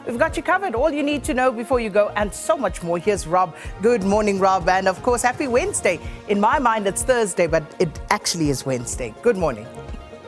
We've got you covered. All you need to know before you go, and so much more. Here's Rob. Good morning, Rob. And of course, happy Wednesday. In my mind, it's Thursday, but it actually is Wednesday. Good morning.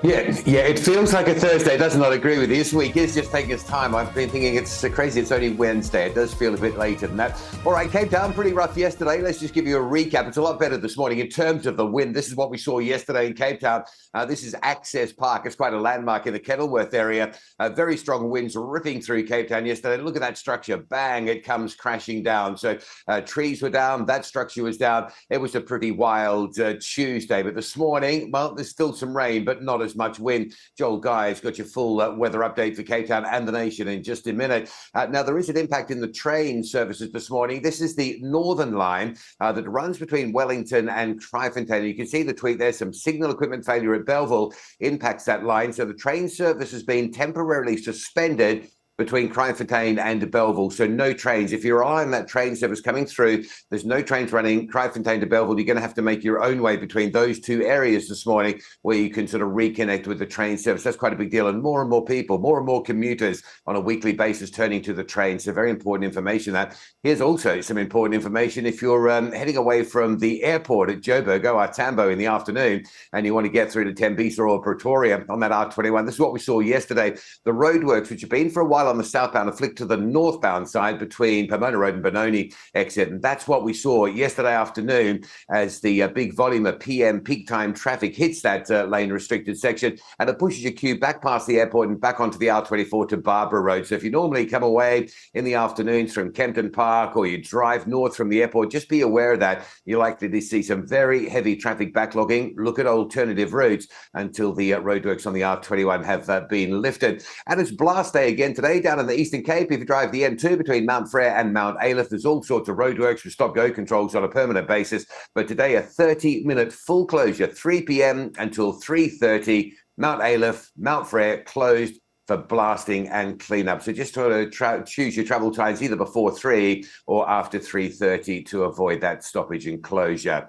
Yeah, it feels like a Thursday. It does not agree with you. This week is just taking its time. I've been thinking it's crazy. It's only Wednesday. It does feel a bit later than that. All right, Cape Town, pretty rough yesterday. Let's just give you a recap. It's a lot better this morning in terms of the wind. This is what we saw yesterday in Cape Town. This is Access Park. It's quite a landmark in the Kettleworth area. Very strong winds ripping through Cape Town yesterday. Look at that structure. Bang, it comes crashing down. So trees were down. That structure was down. It was a pretty wild Tuesday. But this morning, well, there's still some rain, but not as much wind. Joel Guy's got your full weather update for Cape Town and the nation in just a minute. Now, there is an impact in the train services this morning. This is the Northern Line that runs between Wellington and Kryfontein. You can see the tweet there. Some signal equipment failure at Belleville impacts that line. So the train service has been temporarily suspended between Kryfontein and Belleville. So no trains. If you're on that train service coming through, there's no trains running Kryfontein to Belleville. You're going to have to make your own way between those two areas this morning where you can sort of reconnect with the train service. That's quite a big deal. And more people, more and more commuters on a weekly basis turning to the train. So very important information. That here's also some important information. If you're heading away from the airport at Joburg, OR Tambo in the afternoon, and you want to get through to Tembisa or Pretoria on that R21, this is what we saw yesterday. The roadworks, which have been for a while on the southbound, have flicked to the northbound side between Pomona Road and Benoni exit. And that's what we saw yesterday afternoon as the big volume of PM peak time traffic hits that lane restricted section, and it pushes your queue back past the airport and back onto the R24 to Barbara Road. So if you normally come away in the afternoons from Kempton Park or you drive north from the airport, just be aware that you're likely to see some very heavy traffic backlogging. Look at alternative routes until the roadworks on the R21 have been lifted. And it's blast day again today down in the Eastern Cape. If you drive the N2 between Mount Frere and Mount Aleph, there's all sorts of roadworks with stop-go controls on a permanent basis. But today, a 30-minute full closure, 3 p.m. until 3:30. Mount Aleph, Mount Frere closed for blasting and cleanup. So just sort of choose your travel times either before 3 or after 3:30 to avoid that stoppage and closure.